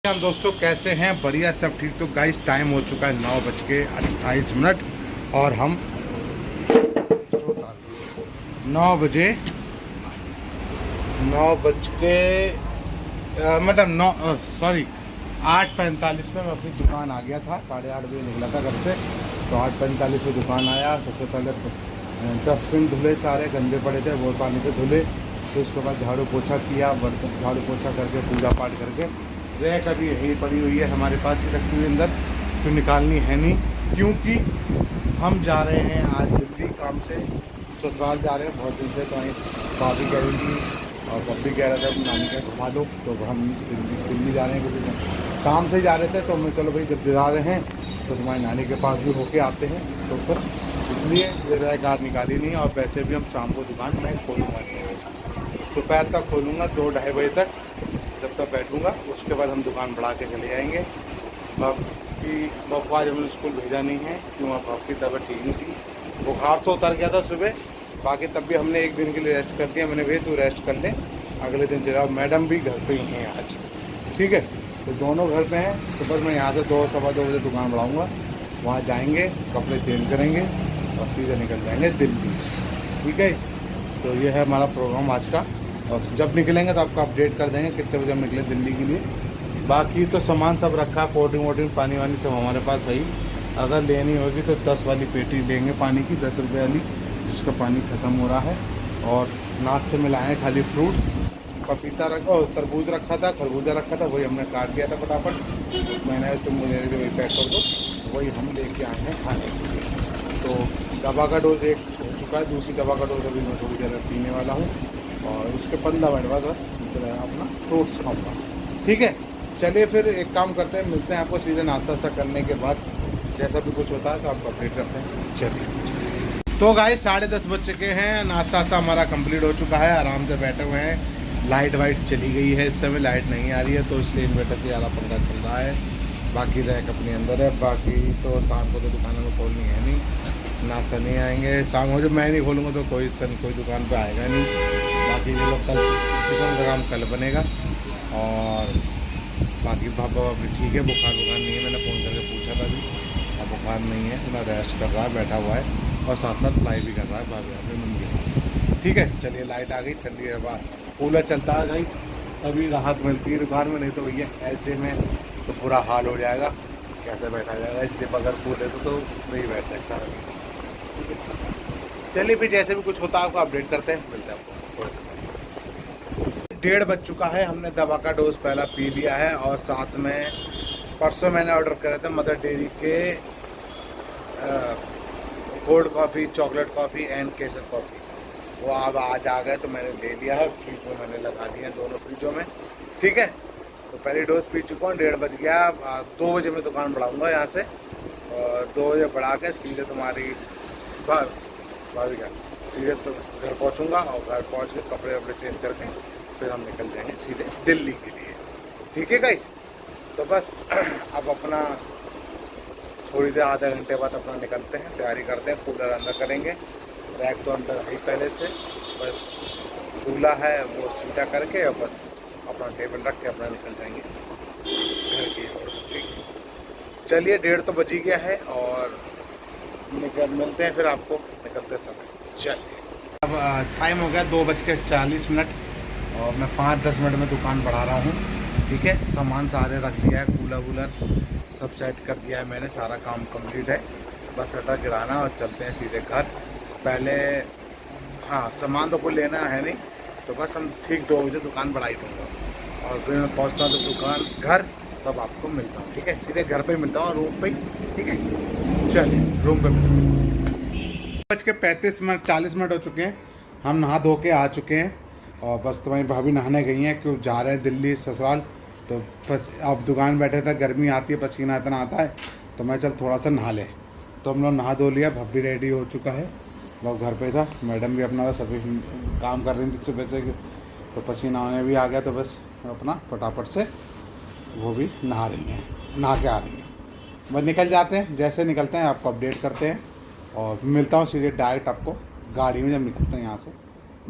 हम दोस्तों कैसे हैं? बढ़िया, सब ठीक। तो गाइस टाइम हो चुका है 9:28 और हम 9 बजे 8:45 में मैं अपनी दुकान आ गया था। 8:30 बजे निकला था घर से, तो 8:45 में दुकान आया। सबसे पहले डस्टबिन धुले, सारे गंदे पड़े थे वो पानी से धुले। फिर उसके बाद झाड़ू पोछा किया, बर्तन झाड़ू पोछा करके पूजा पाठ करके रैक अभी यही पड़ी हुई है हमारे पास ही रखी हुई अंदर, तो निकालनी है नहीं, क्योंकि हम जा रहे हैं आज दिल्ली काम से। ससुराल जा रहे हैं बहुत दिन से, तो वहीं भाभी कह रही थी और पप्पी कह रहा था नानी का घुमा दो, तो हम दिल्ली जा रहे हैं कुछ काम से ही जा रहे थे। तो मैं चलो भाई जब जा रहे हैं तो तुम्हारी नानी के पास भी होके आते हैं, तो फिर इसलिए रैक कार निकाली नहीं। और वैसे भी हम शाम को दुकान मैं खोलूँगा नहीं, दोपहर तक खोलूँगा 2-2:30 बजे तक, जब तक बैठूँगा। उसके बाद हम दुकान बढ़ा के चले जाएंगे। बाप को आज हमने स्कूल भेजा नहीं है, क्यों? बाप की तबीयत ठीक नहीं थी, बुखार तो उतर गया था सुबह, बाकी तब भी हमने एक दिन के लिए रेस्ट कर दिया। मैंने भाई तू रेस्ट कर ले, अगले दिन चला। मैडम भी घर पे ही हैं आज, ठीक है? तो दोनों घर पे हैं। सुबह मैं यहाँ से 2-2:15 बजे दुकान बढ़ाऊँगा, वहाँ जाएंगे, कपड़े चेंज करेंगे और सीधे निकल जाएंगे दिल्ली, ठीक है? तो ये है हमारा प्रोग्राम आज का, और जब निकलेंगे तो आपको अपडेट कर देंगे कितने बजे हम निकले दिल्ली के लिए। बाकी तो सामान सब रखा, कोल्ड ड्रिंक पानी वानी सब हमारे पास है ही। अगर लेनी होगी तो 10 वाली पेटी लेंगे पानी की, 10 रुपये वाली, जिसका पानी ख़त्म हो रहा है। और नाश्ते में लाए हैं खाली फ्रूट्स, पपीता रखा और तरबूज रखा था, खरबूजा रखा था, वही हमने काट दिया था फटाफट। मैंने तुम मुझे वही पैक कर दो, वही हम लेके आए हैं खाने के लिए। तो दवा का डोज एक हो चुका है, दूसरी दवा का डोज अभी मैं थोड़ी देर में पीने वाला हूँ, और उसके 15 मिनट बाद अपना फ्रूट्स खाऊँगा, ठीक है? चलिए फिर एक काम करते हैं, मिलते हैं आपको सीधे नाश्ता करने के बाद। जैसा भी कुछ होता है तो आपको अपडेट करते हैं। चलिए, तो गाइस 10:30 बज चुके हैं, नाश्ता हमारा कंप्लीट हो चुका है, आराम से बैठे हुए हैं। लाइट वाइट चली गई है, इस समय लाइट नहीं आ रही है, तो इसलिए इन्वर्टर से ज़्यादा पंखा चल रहा है। बाकी रैक अपने अंदर है। बाकी तो शाम को तो दुकानों में खोलनी है नहीं, नाश्ता नहीं आएंगे शाम को। जब मैं नहीं खोलूँगा तो कोई दुकान पे आएगा नहीं। बाकी ये लोग कल चिकन का काम कल बनेगा। और बाकी पापा भी ठीक है, बुखार नहीं है, मैंने फ़ोन करके पूछा था अभी, अब बुखार नहीं है, थोड़ा रेस्ट कर रहा है, बैठा हुआ है, और साथ साथ फ्लाई भी कर रहा है भाभी अपनी मम्मी के साथ, ठीक है? चलिए, लाइट आ गई, ठंडी हवा, कूलर चलता है गाइस, तभी राहत मिलती है दुकान में, नहीं तो भैया ऐसे में तो बुरा हाल हो जाएगा, कैसे बैठा जाएगा। इसलिए अगर कूल है तो नहीं बैठ सकता है। चलिए फिर जैसे भी कुछ होता है आपको अपडेट करते हैं, मिलते हैं आपको थोड़ी देर। 1:30 बज चुका है, हमने दवा का डोज पहला पी लिया है, और साथ में परसों मैंने ऑर्डर करे थे मदर डेयरी के cold coffee, chocolate coffee and Kesar coffee, वो अब आज आ गए, तो मैंने ले लिया है। फ्रिज में मैंने लगा दिए हैं दोनों फ्रिजों में, ठीक है? तो पहली डोज पी चुका हूँ, 1:30 बज गया। 2 बजे मैं दुकान बढ़ाऊँगा यहाँ से, और 2 बजे बढ़ा के सीधे तुम्हारी भाभी का सीधे तो घर पहुँचूँगा, और घर पहुँच के कपड़े वपड़े चेंज करके फिर हम निकल जाएंगे सीधे दिल्ली के लिए, ठीक है गाइस? तो बस अब अपना थोड़ी देर, आधे घंटे बाद अपना निकलते हैं, तैयारी करते हैं, कूलर अंदर करेंगे, रैक तो अंदर है पहले से, बस चूल्हा है वो सीधा करके, और बस अपना टेबल रख के अपना निकल जाएंगे घर की ओर, ठीक है? चलिए, 1:30 तो बज ही गया है, और मिलते हैं फिर आपको निकलते समय। चलिए, अब टाइम हो गया 2:40, और मैं 5-10 मिनट में दुकान बढ़ा रहा हूँ, ठीक है? सामान सारे रख दिया है, कूलर वूलर सब सेट कर दिया है मैंने, सारा काम कंप्लीट है, बस शटर गिराना और चलते हैं सीधे घर। पहले हाँ, सामान तो कोई लेना है नहीं, तो बस हम ठीक 2 बजे दुकान बढ़ाई दूँगा, और फिर मैं पहुँचता हूँ तो दुकान घर, तब आपको मिलता हूँ, ठीक है? सीधे घर पे ही मिलता हूँ, रूम पे ही, ठीक है? चलिए, रूम पे मिलता हूँ। 40 मिनट हो चुके हैं, हम नहा धो के आ चुके हैं, और बस तुम्हारी भाभी नहाने गई हैं, क्यों जा रहे हैं दिल्ली ससुराल। तो बस अब दुकान बैठे थे, गर्मी आती है, पसीना इतना आता है, तो मैं चल थोड़ा सा नहा ले। तो हम लोग नहा धो लिया, भाभी रेडी हो चुका है, वो घर पे था, मैडम भी अपना सभी काम कर रही थी सुबह से, तो पसीना आने भी आ गया, तो बस अपना फटाफट से वो भी नहा रही हैं, नहा के आ रही हैं। बस निकल जाते हैं, जैसे निकलते हैं आपको अपडेट करते हैं, और मिलता हूँ सीधे डायरेक्ट आपको गाड़ी में जब निकलते हैं यहाँ से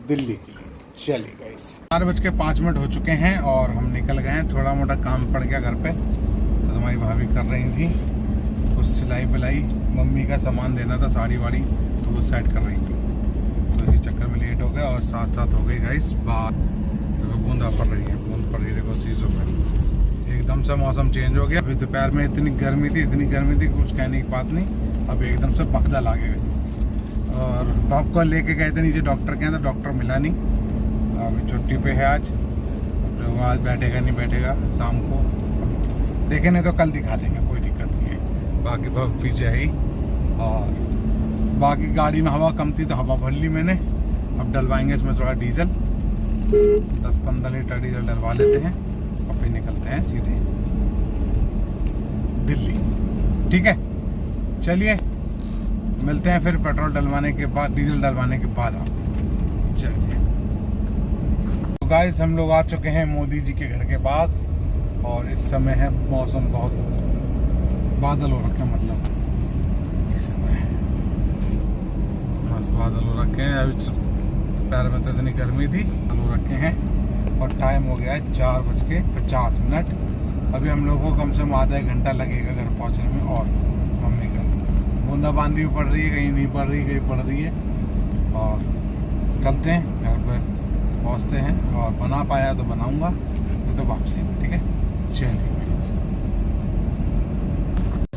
दिल्ली के लिए। चलिए गाइस 4:05 हो चुके हैं और हम निकल गए हैं। थोड़ा मोटा काम पड़ गया घर पे, तो तुम्हारी भाभी कर रही थी कुछ सिलाई पिलाई, मम्मी का सामान लेना था, साड़ी वाड़ी, तो वो सेट कर रही थी। तो इस चक्कर में लेट हो गया और साथ साथ हो गई गाइस बात। बूंदा पड़ रही है, बूंद पड़ रही है देखो सीजों पर। एकदम से मौसम चेंज हो गया। अभी दोपहर में इतनी गर्मी थी कुछ कहने की बात नहीं। अब एकदम से बादल आ गए और बाप को लेके गए थे नीचे डॉक्टर के यहाँ, तो डॉक्टर मिला नहीं। अभी छुट्टी पे है आज, तो आज बैठेगा नहीं बैठेगा शाम को, अब देखें नहीं तो कल दिखा देंगे, कोई दिक्कत नहीं है। बाकी बहुत पीछे है ही। और बाकी गाड़ी में हवा कम थी तो हवा भर ली मैंने। अब डलवाएंगे इसमें थोड़ा डीजल, 10-15 लीटर डीजल डलवा लेते हैं और फिर निकलते हैं सीधे दिल्ली। ठीक है, चलिए मिलते हैं फिर पेट्रोल डलवाने के बाद, डीजल डलवाने के बाद आप। चलिए तो गाइस हम लोग आ चुके हैं मोदी जी के घर के पास और इस समय है मौसम बहुत बादल हो रखे हैं, मतलब इस समय बादल हो रखे हैं। अभी पैर में तो इतनी गर्मी थी, बादल हो रखे हैं और टाइम हो गया है 4:50। अभी हम लोगों को कम से कम आधा 1 घंटा लगेगा घर पहुंचने में। और मम्मी का बूंदाबांदी भी पड़ रही है, कहीं नहीं पड़ रही, कहीं पड़ रही है। और चलते हैं घर पर, पहुंचते हैं और बना पाया तो बनाऊंगा, नहीं तो वापसी में। ठीक है, चलिए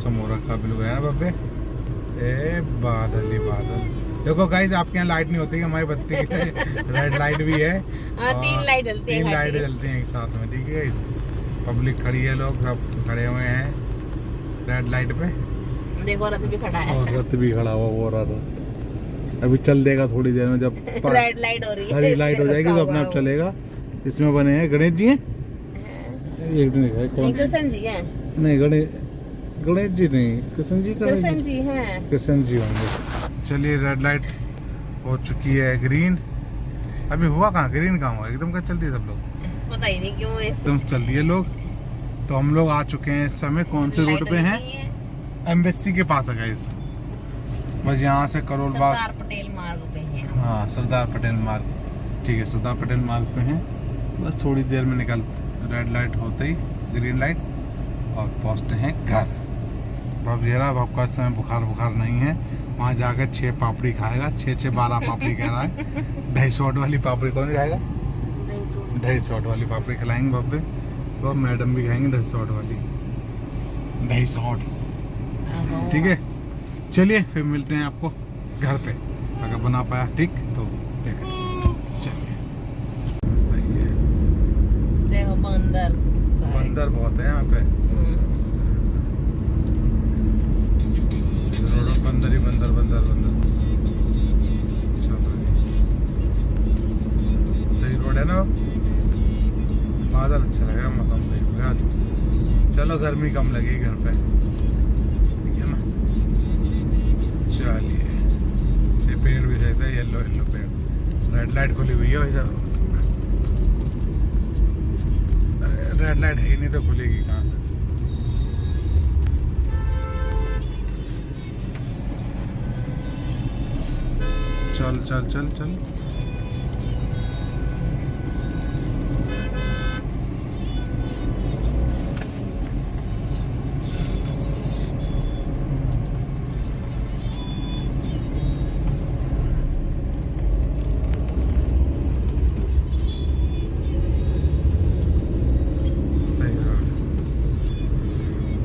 समोरा खा बिल गया ना बब्बे। ए बादल ही बादल। देखो गाइस आपके यहाँ लाइट नहीं होती, हमारी बत्ती रेड लाइट भी है। 3 लाइट जलती है, 3 लाइट जलती हैं एक साथ में। ठीक है, पब्लिक खड़ी है, लोग सब खड़े हुए हैं रेड लाइट पे। देखो रथ भी खड़ा है, और रथ भी खड़ा हुआ वो रथ अभी चल देगा थोड़ी देर में। जब रेड लाइट हो रही है, हरी लाइट हो जाएगी तो अपने आप चलेगा। इसमें बने हैं गणेश जी हैं, एक नहीं है कौन, कृष्ण जी हैं? नहीं गणेश जी नहीं, कृष्ण जी हैं, कृष्ण जी होंगे। चलिए रेड लाइट हो चुकी है ग्रीन। अभी हुआ कहाँ, ग्रीन कहाँ हुआ, एकदम का चल दिए सब लोग, पता ही नहीं क्यों एकदम चल दिए लोग। तो हम लोग आ चुके हैं इस समय कौन से रोड पे हैं, एम्बेसी के पास है गाइस। बस यहाँ से करोल बाग, सरदार पटेल मार्ग पे हैं। हाँ सरदार पटेल मार्ग, ठीक है सरदार पटेल मार्ग पे हैं। बस थोड़ी देर में निकल, रेड लाइट होते ही ग्रीन लाइट और पहुँचते हैं घर। भाव जरा भाव का समय बुखार नहीं है, वहाँ जाकर 6 पापड़ी खाएगा, 6-12 पापड़ी कह रहा है। 250 वाली पापड़ी कौन खाएगा, 250 वाली पापड़ी खिलाएंगे बब्बे, तो मैडम भी खाएंगे 250 वाली, 250। ठीक है, चलिए फिर मिलते हैं आपको घर पे, अगर बना पाया ठीक तो देखें। चलिए सही है, देखो बंदर बहुत है यहाँ पे, बंदर ही बंदर। सही रोड है ना, बादल अच्छा लगेगा, मौसम सही होगा। चलो गर्मी कम लगेगी घर पे, ठीक है ना। चलिए ये पेड़ भी रहता है, येलो पेड़, रेड लाइट खुली हुई है वैसे, रेड लाइट है ही नहीं तो खुलेगी कहाँ से। चल चल चल चल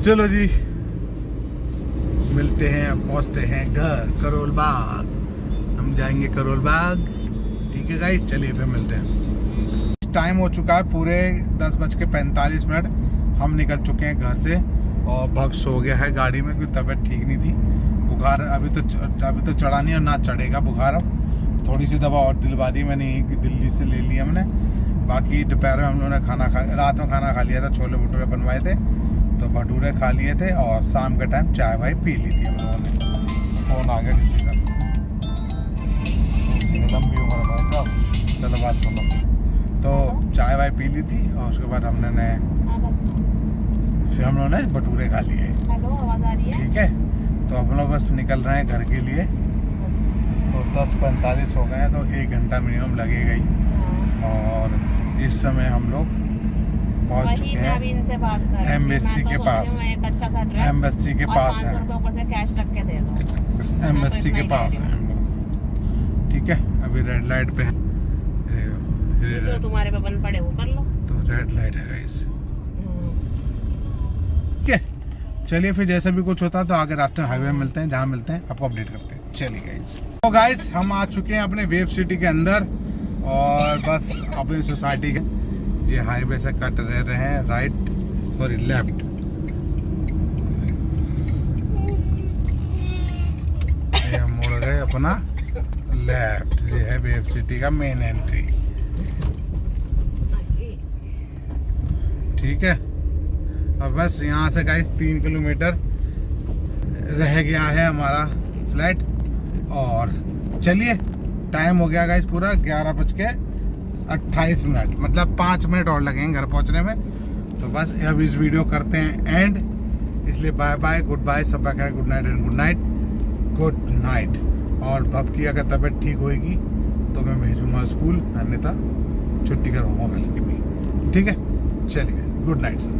चलो जी मिलते हैं, अब पहुंचते हैं घर करोल बाग। हम जाएंगे करोल बाग, ठीक है गाइस, चलिए फिर मिलते हैं। टाइम हो चुका है पूरे 10:45। हम निकल चुके हैं घर से और भव सो गया है गाड़ी में, क्योंकि तबीयत ठीक नहीं थी। बुखार अभी तो चढ़ा नहीं और ना चढ़ेगा बुखार। अब थोड़ी सी दवा और दिलवा दी मैंने, दिल्ली से ले ली हमने। बाकी दोपहर में हम लोगों ने रात में खाना खा लिया था, छोले भटूरे बनवाए थे तो भटूरे खा लिए थे, और शाम के टाइम चाय वाय पी ली थी हम लोगों ने। फोन आ गया किसी का, लंबी उम्र भाई साहब, चलो बात कर लो। तो चाय वाय पी ली थी और उसके बाद फिर हम लोगों ने भटूरे खा लिए। हेलो, आवाज आ रही है? ठीक है, तो हम लोग बस निकल रहे हैं घर के लिए। तो 10:45 हो गए हैं, तो 1 घंटा मिनिमम लगेगा ही। और इस समय हम लोग पहुंच वही चुके मैं अभी हैं इनसे बात कर रही थी। एम्बेसी मैं तो के सोच पास। रही हूँ मैं एक अच्छा सा ड्रेस एम्बेसी के और पास 500 है, रुपए ऊपर से कैश रख के दे दो। एम्बेसी इतना के ही पास कह है रही हम लोग। ठीक है, अभी रेड लाइट पे है, जो तुम्हारे पे बंद पड़े वो कर लो। तो रेड लाइट है गाइस। ठीक है, चलिए फिर जैसे भी कुछ होता है तो आगे रास्ते में हाईवे में मिलते हैं, जहाँ मिलते हैं आपको अपडेट करते हैं। चलिए गाइस, तो गाइस हम आ चुके हैं अपने वेव सिटी के अंदर और बस अपनी सोसाइटी के ये हाईवे से कट रहे हैं राइट सॉरी लेफ्ट। ये हम मुड़ गए अपना लेफ्ट, ये है वेव सिटी का मेन एंट्री। ठीक है, अब बस यहाँ से गाइस 3 किलोमीटर रह गया है हमारा फ्लैट। और चलिए, टाइम हो गया गाइस पूरा 11:28, मतलब 5 मिनट और लगेंगे घर पहुँचने में। तो बस अब इस वीडियो करते हैं एंड, इसलिए बाय बाय, गुड बाय, सब का good night and good night, good night. और अब की अगर तबीयत ठीक होएगी तो मैं भेजूँगा स्कूल, अन्यथा छुट्टी करवाऊँगा कल की भी। ठीक है, चलिए गुड नाइट सर।